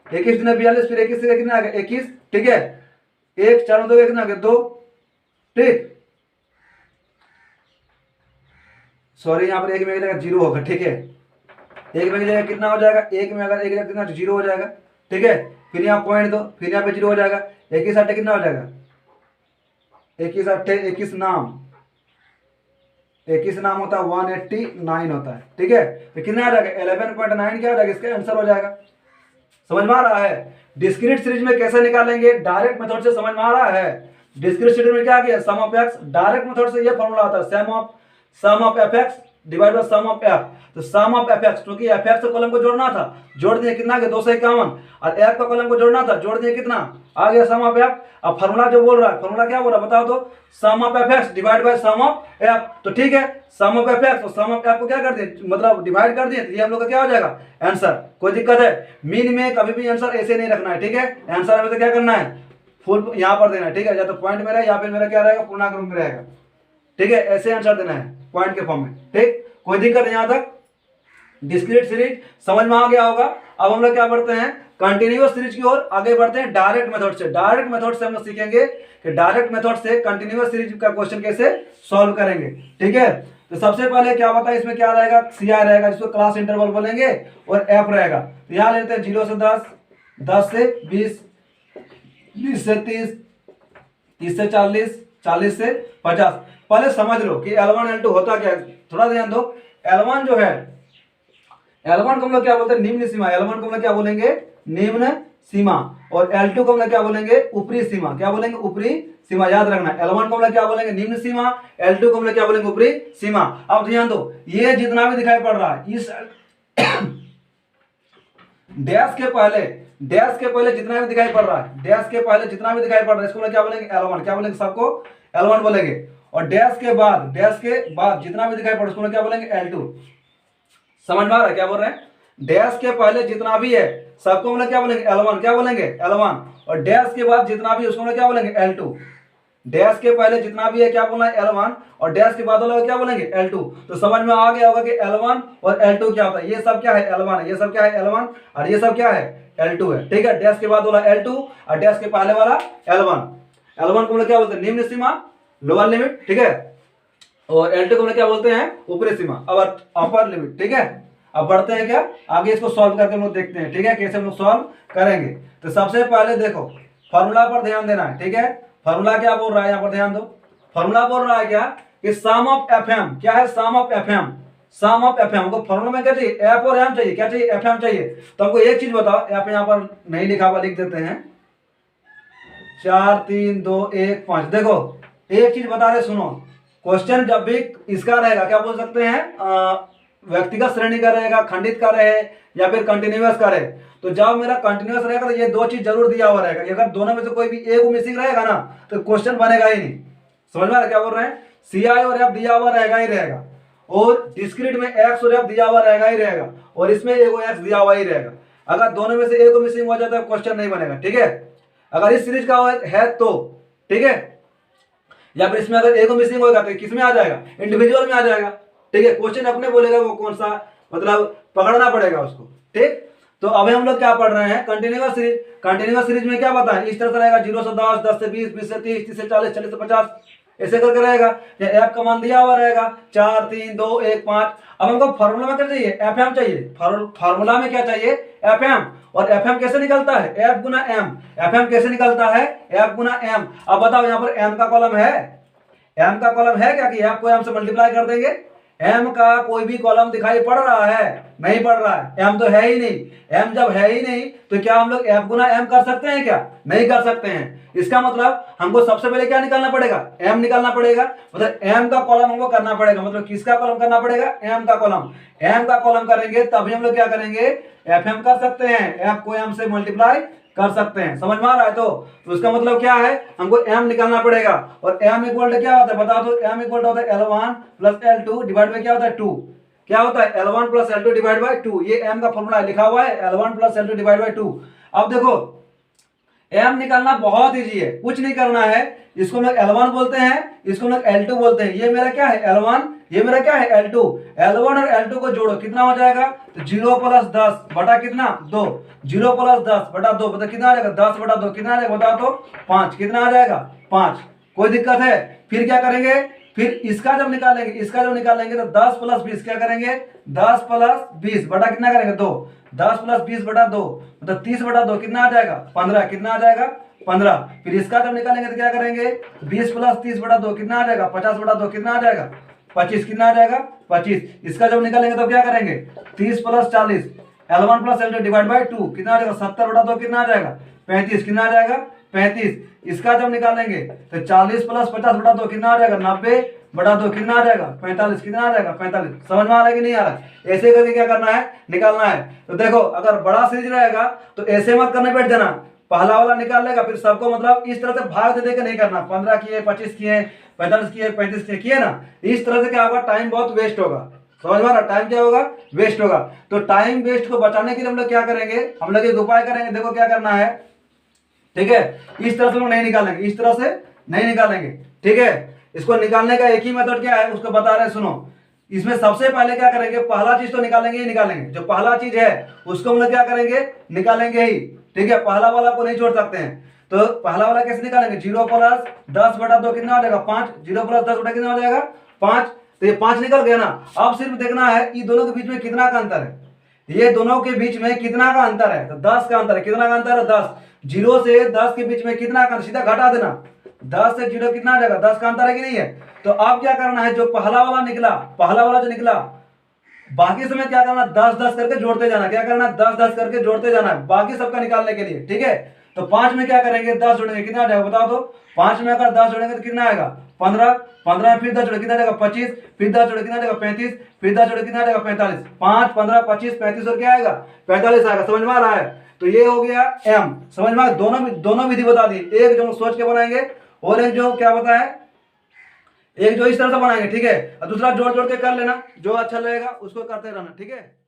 21 दिन 42, फिर 21 से कितना आ गया 21, ठीक है, 1 4 2 कितना आ गया 2, ठीक, सॉरी यहाँ पर एक में जगह 0 होगा, ठीक है, एक में की जगह कितना हो जाएगा, एक में अगर एक कितना 0 हो जाएगा, ठीक है, फिर यहाँ पॉइंट दो, फिर यहाँ पे 0 हो जाएगा, 21 8 कितना हो जाएगा 21 8 21 नाम, 21 नाम होता है 189 होता है, ठीक है, तो कितना आ जाएगा 11.9 क्या हो जाएगा, इसका आंसर हो जाएगा। समझ में आ रहा है, डिस्क्रीट सीरीज में कैसे निकालेंगे, डायरेक्ट मेथड से, समझ में आ रहा है। डिस्क्रीट सीरीज में क्या किया, sum of x, direct method से ये फॉर्मूला होता है, sum of f x divide by sum of f, तो सम ऑफ एफ एक्स, क्योंकि एफ एक्स कॉलम को जोड़ना था, जोड़ दिए कितना के 251, और एफ का कॉलम को जोड़ना था, जोड़ दिए कितना आ गया सम ऑफ एफ। अब फार्मूला जो बोल रहा है, फार्मूला क्या बोल रहा है बताओ तो, sum of f x divide by sum of f, तो ठीक है, सम ऑफ एफ एक्स और सम ऑफ एफ को क्या कर दिए, मतलब डिवाइड कर दिए, तो ये हम लोग का क्या हो जाएगा आंसर। कोई दिक्कत है, मीन में कभी भी आंसर ऐसे नहीं रखना है, ठीक है, आंसर हमें तो क्या करना है फुल यहाँ पर देना है, ठीक है, या तो पॉइंट में रहेगा या फिर मेरा क्या रहेगा पूर्णांक रूप में रहेगा, ठीक है, ऐसे आंसर देना है पॉइंट के फॉर्म में, ठीक, कोई दिक्कत नहीं। यहां तक डिस्क्रीट सीरीज समझ में आ गया होगा। अब हम लोग क्या बढ़ते हैं कंटिन्यूअस सीरीज की ओर आगे बढ़ते हैं, डायरेक्ट मेथड से। डायरेक्ट मेथड से हम लोग सीखेंगे कि डायरेक्ट मेथड से कंटिन्यूअस सीरीज का क्वेश्चन कैसे सॉल्व करेंगे, ठीक है। तो सबसे पहले क्या बताया, इसमें क्या रहेगा, सीआई रहेगा, जिसको क्लास इंटरवल बोलेंगे, और एफ रहेगा। तो यहां लेते हैं 0 से 10, 10 से 20, 20 से 30, 30 से 40, 40 से 50। पहले समझ लो कि L1 L2 होता क्या है, थोड़ा ध्यान दो। L1 जो है, L1 को हम लोग क्या बोलते हैं निम्न सीमा, L1 को हम लोग क्या बोलेंगे निम्न सीमा, और L2 को हम लोग क्या बोलेंगे ऊपरी सीमा, क्या बोलेंगे ऊपरी सीमा, याद रखना। L1 को हम लोग क्या बोलेंगे निम्न सीमा, L2 को हम लोग क्या बोलेंगे ऊपरी सीमा। अब ध्यान दो, ये जितना भी दिखाई पड़ रहा है इस डैश के पहले जितना भी दिखाई पड़ रहा है, डैश के पहले जितना भी दिखाई पड़ रहा है, इसको क्या बोलेंगे L1, क्या बोलेंगे सबको L1 बोलेंगे, और डैश के बाद जितना भी दिखाई पड़ उसको क्या बोलेंगे L2। समझ में आ रहा है क्या बोल रहे हैं, डैश के पहले जितना भी है सबको हम लोग क्या बोलेंगे L1, क्या बोलेंगे L1, और डैश के बाद जितना भी उसको हम लोग क्या बोलेंगे L2। डैश के पहले जितना भी है क्या बोलना है L1, और डैश के बाद वाला क्या बोलेंगे L2। तो समझ में आ गया होगा कि L1 और L2 क्या होता है, ये सब क्या है L1 है, ये सब क्या है L1, और ये सब क्या है L2 है, ठीक है। डैश के बाद वाला L2 और डैश के पहले वाला L1। L1 को हम लोग क्या बोलते हैं निम्न सीमा, लोअर लिमिट, ठीक है, और L2 को हम लोग क्या बोलते हैं ऊपरी सीमा, अपर लिमिट, ठीक है। अब बढ़ते हैं क्या आगे, इसको सॉल्व करके हम लोग देखते हैं, ठीक है, कैसे हम लोग सॉल्व करेंगे। तो सबसे पहले देखो फॉर्मूला पर ध्यान देना है, ठीक है। फॉर्मूला क्या बोल रहा है, यहाँ पर ध्यान दो, फॉर्मूला बोल रहा है क्या कि सम ऑफ एफएम, क्या है sum of FM, sum of FM. हमको फॉर्मूला में क्या चाहिए एफ और एम चाहिए, क्या चाहिए एफएम चाहिए। तो हमको एक चीज बताओ, यहाँ पर नहीं लिखा हुआ लिख देते हैं, 4 3 2 1 5। देखो एक चीज बता रहे सुनो, क्वेश्चन जब भी इसका रहेगा क्या बोल सकते हैं व्यक्तिगत श्रेणी का रहेगा, खंडित का रहे या फिर कंटिन्यूअस का रहे। तो जब मेरा कंटिन्यूअस रहेगा तो ये दो चीज जरूर दिया हुआ रहेगा, अगर दोनों में से कोई भी एक मिसिंग रहेगा ना तो क्वेश्चन बनेगा ही नहीं। समझ में आ रहा क्या बोल रहे हैं, सीआई और एफ दिया हुआ रहेगा ही रहेगा, और डिस्क्रीट में एक्स और एफ दिया हुआ रहेगा ही रहेगा, और इसमें एगो एक्स दिया हुआ ही रहेगा। अगर दोनों में से एक मिसिंग हो जाता है क्वेश्चन नहीं बनेगा, ठीक है। अगर इस सीरीज का है तो ठीक है, या फिर इसमें अगर एक मिसिंग होगा तो किसमें आ जाएगा इंडिविजुअल में आ जाएगा, ठीक है। क्वेश्चन अपने बोलेगा वो कौन सा, मतलब पकड़ना पड़ेगा उसको, ठीक। तो अभी हम लोग क्या पढ़ रहे हैं कंटिन्यूअस सीरीज। कंटिन्यूअस सीरीज में क्या पता है इस तरह से रहेगा 0 से 10, 10 से 20, 20 से 30, 30 से 40, 40 से 50, ऐसे करके रहेगा। एफ का मान दिया हुआ रहेगा 4 3 2 1 5। अब हमको फॉर्मूला में क्या चाहिए एफएम चाहिए, फॉर्मूला में क्या चाहिए एफएम, और एफएम कैसे निकलता है एफ गुना एम, एफएम कैसे निकलता है एफ गुना एम। अब बताओ यहाँ पर एम का कॉलम है, एम का कॉलम है क्या कि एफ को एम से मल्टीप्लाई कर देंगे, एम का कोई भी कॉलम दिखाई पड़ रहा है? नहीं पड़ रहा है, एम तो है ही नहीं। एम जब है ही नहीं तो क्या हम लोग एफ गुना एम कर सकते हैं क्या? नहीं कर सकते हैं। इसका मतलब हमको सबसे पहले क्या निकालना पड़ेगा? एम निकालना पड़ेगा। मतलब एम का कॉलम हमको करना पड़ेगा। मतलब किसका कॉलम करना पड़ेगा? एम का कॉलम। एम का कॉलम करेंगे तभी हम लोग क्या करेंगे? एफ एम कर सकते हैं, एफ को एम से मल्टीप्लाई कर सकते हैं। समझ में आ रहा है? तो उसका मतलब क्या है? हमको m निकालना पड़ेगा। और m इक्वल टू क्या होता है बता दो? m इक्वल टू होता है L1 plus L2 divide by क्या होता है? 2। क्या होता है? L1 plus L2 divide by 2। ये m का फॉर्मूला लिखा हुआ है, L1 plus L2 divide by 2। अब देखो m निकालना बहुत इजी है, कुछ नहीं करना है। इसको हम लोग L1 बोलते हैं, इसको हम लोग L2 बोलते हैं। ये मेरा क्या है? L1, ये मेरा क्या है? L2। L1 और L2 को जोड़ो, कितना हो जाएगा? तो 0 प्लस 10 बटा कितना? 2। 0 प्लस 10 बटा 2 मतलब कितना आ जाएगा? 10 बटा 2 कितना आ जाएगा बता दो? 5। कितना आ जाएगा? 5। कोई दिक्कत है? फिर क्या करेंगे? फिर इसका जब निकालेंगे तो 10 प्लस 20 क्या करेंगे? 10 प्लस 20 बटा कितना करेंगे? 2। 10 प्लस 20 बटा 2 मतलब 30 बटा 2 कितना आ जाएगा? 15। कितना आ जाएगा? 15। फिर इसका जब निकालेंगे तो क्या करेंगे? 20 प्लस 30 बटा 2 कितना आ जाएगा? 50 बटा 2 कितना आ जाएगा? 25। कितना आ जाएगा? 25। इसका जब निकालेंगे तो क्या करेंगे? 30 plus 40 L1 plus L2 divide by 2 कितना आ जाएगा? 70 बटा 2 कितना आ जाएगा? 35। कितना आ जाएगा? 35। इसका जब निकालेंगे तो 40 प्लस 50 बटा 2 कितना आ जाएगा? 90 बटा 2 कितना आ जाएगा? 45। कितना आ जाएगा? 45। समझ में आ रहा है कि नहीं आ रहा है? ऐसे करके क्या करना है? निकालना है। तो देखो अगर बड़ा सीरीज रहेगा तो ऐसे मत करने बैठ जाना, पहला वाला निकाल लेगा फिर सबको मतलब इस तरह से भाग दे के नहीं करना। 15 किए, 25 किए, 45 किए, 35 किए ना, इस तरह से क्या होगा? टाइम बहुत वेस्ट होगा। समझ में आ रहा? टाइम क्या होगा? वेस्ट होगा। तो टाइम वेस्ट को बचाने के लिए हम लोग क्या करेंगे? हम लोग एक उपाय करेंगे। देखो क्या करना है, ठीक है? इस तरह से लोग नहीं निकालेंगे, इस तरह से नहीं निकालेंगे, ठीक है? इसको निकालने का एक ही मेथड क्या है उसको बता रहे हैं, सुनो। इसमें सबसे पहले क्या करेंगे? पहला चीज तो निकालेंगे ही निकालेंगे। जो पहला चीज है उसको हम लोग क्या करेंगे? निकालेंगे ही, ठीक है? पहला वाला को नहीं छोड़ सकते हैं। तो पहला वाला कैसे निकालेंगे? 0 प्लस 10 बटा 2 कितना हो जाएगा? 5। 0 प्लस 10 बटा कितना हो जाएगा? 5। तो ये 5 निकल गया ना। अब सिर्फ देखना है ये दोनों के बीच में कितना का अंतर है। ये दोनों के बीच में कितना का अंतर है? तो 10 का अंतर है। कितना का अंतर है? 10। 0 से 10 के बीच में कितना का? सीधा घटा देना। 10 से 0 कितना आ जाएगा? 10 का अंतर है कि नहीं है? तो अब क्या करना है? जो पहला वाला निकला, पहला वाला जो निकला, बाकी समय क्या करना? 10 10 करके जोड़ते जाना। क्या करना? 10 10 करके जोड़ते जाना है बाकी सबका निकालने के लिए, ठीक है? तो 5 में क्या करेंगे? 10 जोड़ेंगे, कितना आ जाएगा बताओ तो? 5 में अगर 10 जोड़ेंगे तो कितना आएगा? 15। 15 में फिर 10 जोड़े कितना आ जाएगा? 25। फिर 10 जोड़े कितना आ जाएगा? 35। फिर 10 जोड़े कितना आ जाएगा? 45। 5 15 25 35 और क्या आएगा? 45 आएगा। समझ में आ रहा है? तो ये हो गया एम। समझ में आ? दोनों विधि बता दी। एक जो सोच के बनाएंगे और एक जो क्या बताए, एक जो इस तरह से बनाएंगे, ठीक है? और दूसरा जोड़ जोड़ के कर लेना, जो अच्छा लगेगा उसको करते रहना, ठीक है?